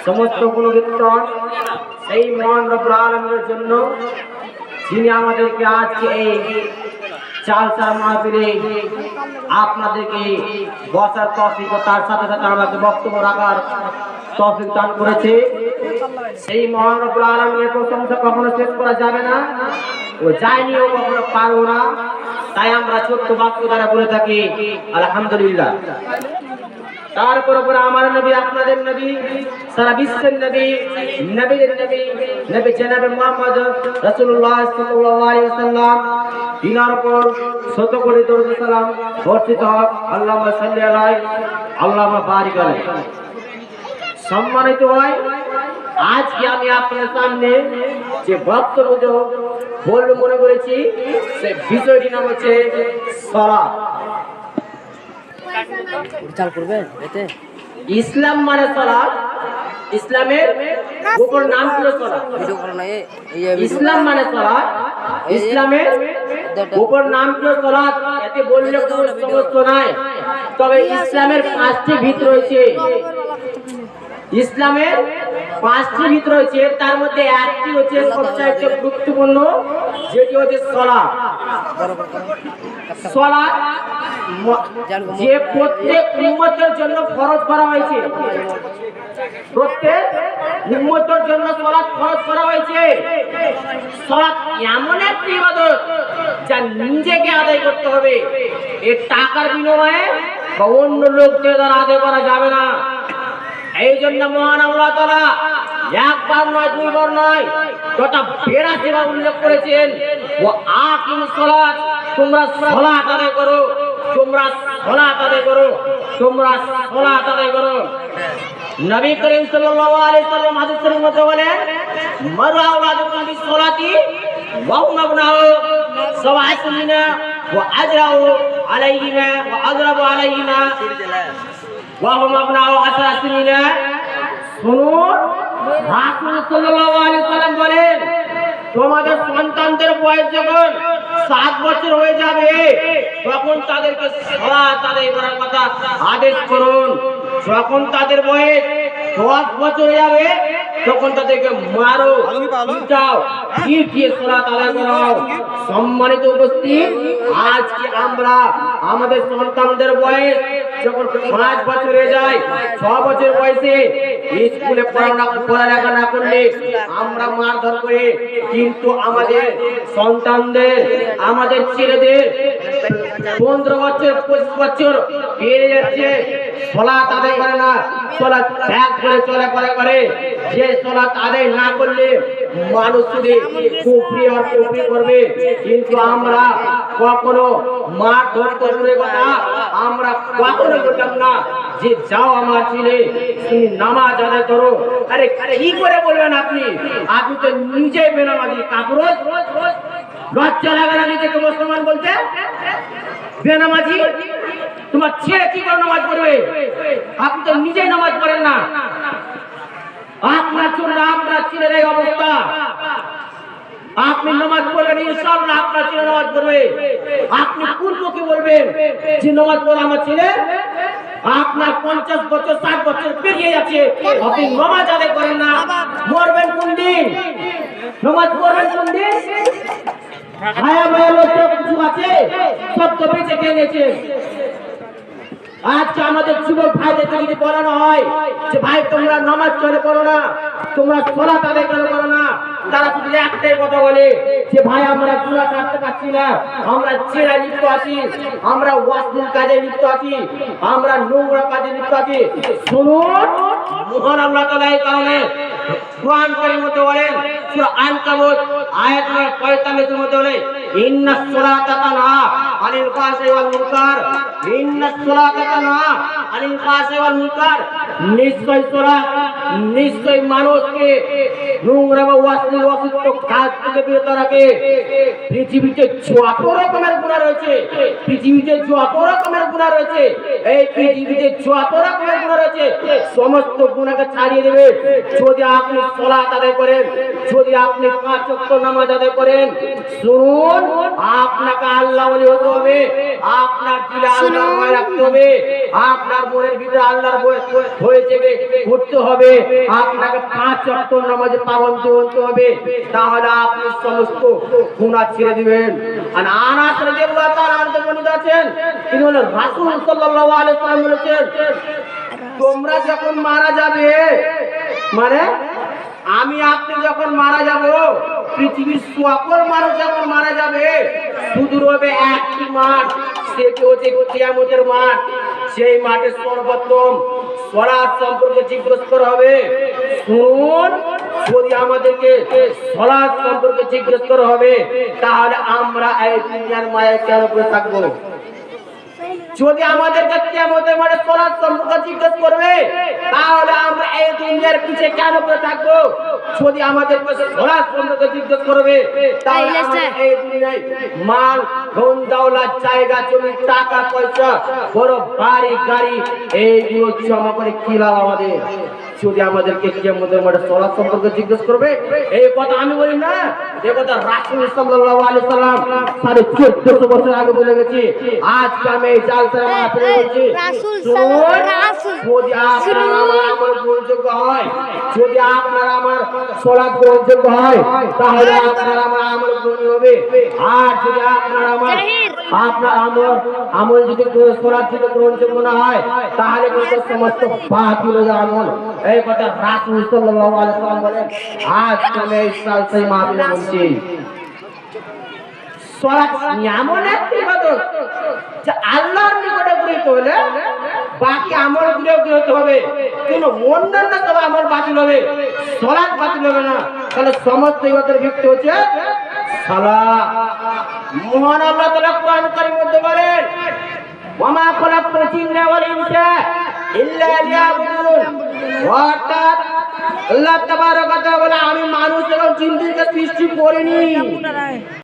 সমস্ত গুণকীর্তন সেই মহান রব্বুল আলামিনের জন্য, যিনি আমাদেরকে আজকে এই চালসার মাহফিলে আপনাদেরকে বসার তৌফিক ও তার সাথে সাথে আমাকে বক্তব্য রাখার তৌফিক দান করেছে। সেই মহান রব্বুল আলামিনের প্রশংসা কখনো শেষ করা যাবে না, ও যায়নি ও কখনো পারবো না। তাই আমরা ছোট্ট বাক্য দ্বারা বলে থাকি আলহামদুলিল্লাহ। তারপর উপরে আমার নবী, আপনাদের নবী, সারা বিশ্বের নবী, নবীদের নবী, নবী জনাবে মুহাম্মদ রাসূলুল্লাহ সাল্লাল্লাহু আলাইহি ওয়াসাল্লাম, তিনার উপর শত কোটি দরুদ সালাম বর্ষিত হোক। আল্লাহুম্মা সাল্লি আলাইহি, আল্লাহুম্মা বারিক আলাইহি। সম্মানিত হয়, আজকে আমি আপনাদের সামনে যে বক্তব্য বলবো মনে করেছি, সেই বিষয়টি নাম হচ্ছে সালাত। ইসলাম মানে সালাত, ইসলামের উপর নাম ছিল সালাত। ইসলাম মানে সালাত, ইসলামের উপর নাম ছিল সালাত। এতে বললে কোনো সমস্যা নাই, তবে ইসলামের 5টি ভিত রয়েছে। ইসলামের 5টি ভিত রয়েছে, তার মধ্যে একটি হচ্ছে সবচেয়ে গুরুত্বপূর্ণ, যেটি হচ্ছে সালাত। সালাত যে প্রত্যেক উম্মতের জন্য ফরজ করা হয়েছে, প্রত্যেক উম্মতের জন্য সালাত ফরজ করা হয়েছে। সালাত এমন একটি ইবাদত যা নিজেকে আদায় করতে হবে, এর টাকার বিনিময়ে বা অন্য লোকদের দ্বারা আদায় করা যাবে না। এই জন্য মহান আল্লাহ তাআলা একবার নয়, দুইবার নয়, গোটা 82 বার উল্লেখ করেছেন, ও আকিমুস সালাত, তোমরা সালাত আদায় করো, তোমরা সালাত আদায় করো, তোমরা সালাত আদায় করো। নবী করিম সাল্লাল্লাহু আলাইহি সাল্লাম হাদিসের মধ্যে বলেন, মারু আওলাদুকুম বিসসালাতি ওয়া হুম আবনাউ সাওয়াতুনা ওয়া আজরাউ আলাইহিমা ওয়া আজরাবু আলাইহিমা ওয়া হুম আবনাউ আশরাতিনা। শুনুন, রাসূল সাল্লাল্লাহু আলাইহি সাল্লাম বলেন, তোমাদের সন্তানদের বয়স যখন 7 বছর হয়ে যাবে, তখন তাদেরকে সালাত আদায় করার কথা আদেশ করুন। যখন তাদের বয়স 10 বছর হয়ে যাবে, তখন তাদেরকে মারো, পিটাও, পিটিয়ে সালাত আদায় করাও। সম্মানিত উপস্থিত, আজকে আমরা আমাদের সন্তানদের বয়স যখন 5 বছর হয়ে যায়, 6 বছর বয়সে স্কুলে পড়ালেখা না করলে আমরা মারধর করে, কিন্তু আমাদের সন্তানদের, আমাদের ছেলেদের 15 বছর 25 বছর পেরিয়ে যাচ্ছে, সালাত আদায় করে না, সালাত ত্যাগ করে চলাফেরা করে। যে সালাত আদায় না করলে মানুষ শুধু কুফরি আর কুফরি করবে, কিন্তু আমরা কখনো মারধর করে কথা আমরা কখনো বলতাম না যে যাও আমার ছেলে তুমি নামাজ আদায় করো। আরে কি করে বলবেন আপনি? আপনি তো নিজে বেনামাজি কাপুরুষ। লজ্জা লাগে না নিজেকে মুসলমান বলতে? বেনামাজি, তোমার ছেলে কি করে নামাজ পড়বে? আপনি তো নিজেই নামাজ পড়েন না, আপনার জন্য আপনার ছেলের এই অবস্থা। আপনি নামাজ পড়বেন, ইনশাআল্লাহ আপনার ছেলে নামাজ পড়বে। আপনি কোন মুখে বলবেন যে নামাজ পড়ে আমার ছেলে? আপনার 50 বছর 60 বছর পেরিয়ে যাচ্ছে, আপনি নামাজ আদায় করেন না। মরবেন কোন দিন? নামাজ পড়বেন কোন দিন? হায়া মায়া লোক কিছু আছে, সব তো বেঁচে গেছে। আজকে আমাদের যুবক ভাইদেরকে যদি বলানো হয় যে ভাই তোমরা নামাজ চলে করো না, তোমরা সালাত আদায় করো না, তারা শুধু একটাই কথা বলে যে ভাই আমরা গুনাহ করতে পারছি না, আমরা জেনায় লিপ্ত আছি, আমরা ওয়াসিল কাজে লিপ্ত আছি, আমরা নোংরা কাজে লিপ্ত আছি। শুনুন, মহান আল্লাহ তাআলা এই কারণে কোরআন কারীমের মধ্যে বলেন, সূরা আনকাবুত আয়াত নম্বর 45 এর মধ্যে বলে, ইন্নাস সালাতা তানহা আনিল ফাহশাই ওয়াল মুনকার, ইন্নাস সালাতা তানহা আনিল ফাহশাই ওয়াল মুনকার। নিশ্চয় সালাত, নিশ্চয় মানুষকে নোংরা বা অশ্লীল অসুস্থ কাজ থেকে বিরত রাখে। পৃথিবীতে যত রকমের গুনাহ রয়েছে, পৃথিবীতে যত রকমের গুনাহ রয়েছে, এই পৃথিবীতে যত রকমের গুনাহ রয়েছে, সমস্ত গুনাহকে ছাড়িয়ে দেবে যদি আপনি সালাত আদায় করেন, যদি আপনি 5 ওয়াক্ত নামাজ আদায় করেন। শুনুন, আপনাকে আল্লাহ ওলি হতে হবে, আপনার দিলে আল্লাহর ভয় রাখতে হবে, আপনার মনের ভিতরে আল্লাহর ভয় হয়ে জেগে উঠতে হবে। হবে, আপনাকে 5 ওয়াক্ত নামাজে পাবন্দ হতে হবে, তাহলে আপনি সমস্ত গুনাহ ছেড়ে দিবেন। আর আনাস রাদিয়াল্লাহু তাআলা আনহু বর্ণিত আছেন, তিনি বলেন রাসূল সাল্লাল্লাহু আলাইহি ওয়াসাল্লাম বলেছেন, তোমরা যখন মারা যাবে, মানে আমি আপনি যখন মারা যাব, পৃথিবীর সকল মানুষ যখন মারা যাবে, শুধু রবে একটি মাঠ, সেটি হচ্ছে কিয়ামতের মাঠ। সেই মাঠে সর্বপ্রথম সলাত সম্পর্কে জিজ্ঞেস করা হবে। শুনুন, যদি আমাদেরকে সলাত সম্পর্কে জিজ্ঞেস করা হবে, তাহলে আমরা এই দুনিয়ার মায়ায় কেন পড়ে থাকবো? যদি আমাদেরকে কিয়ামতের মাঠে সলাত সম্পর্কে জিজ্ঞেস করবে, তাহলে আমরা এই দুনিয়ার পিছে কেন পড়ে থাকবো? যদি আমাদেরকে সলাত সম্পর্কে জিজ্ঞেস করবে, তাহলে আমরা এই দুনিয়ায় মাল ধন দৌলত, জায়গা জমি, টাকা পয়সা, বড় বাড়ি গাড়ি, এইগুলো জমা করে কি লাভ আমাদের? যদি আমাদেরকে কিয়ামতের মাঠে সলাত সম্পর্কে জিজ্ঞেস করবে, এই কথা আমি বলি না, এই কথা রাসূল সাল্লাল্লাহু আলাইহি সাল্লাম 1450 বছর আগে বলে গেছে। আজকে আমি এই জালসার মাহফিলে বলছি, যদি আপনার আমার গ্রহণযোগ্য হয়, যদি আপনার আমার সলাত গ্রহণযোগ্য হয়, তাহলে আপনার আমার আমল গ্রহণ হবে। আর যদি আপনার আমল যদি সলাত যদি গ্রহণযোগ্য না হয়, তাহলে কিন্তু সমস্ত বাতিল হয়ে যাবে আমল। এই কথা রাসূল সাল্লাল্লাহু আলাইহি সাল্লাম বলেন। আজকে আমি এই জালসার মাহফিলে বলছি, সলাত এমন একটি ইবাদত যে আল্লাহর নিকটে গৃহীত হলে বাকি আমলগুলো গৃহীত হবে, কোনো অন্যান্য সব আমল বাতিল হবে, সলাত বাতিল হবে না। তাহলে সমস্ত ইবাদতের ভিত্তি হচ্ছে সালাত। মহান আল্লাহ তাআলা কোরআন কারীমের মধ্যে বলেন, ওয়ামা খালাকতুল জিন্না ওয়াল ইনসা ইল্লা লিয়াবুদুন। অর্থাৎ আল্লাহ তাবারক ওয়া তাআলা বলেন, আমি মানুষ এবং জিনদেরকে সৃষ্টি করিনি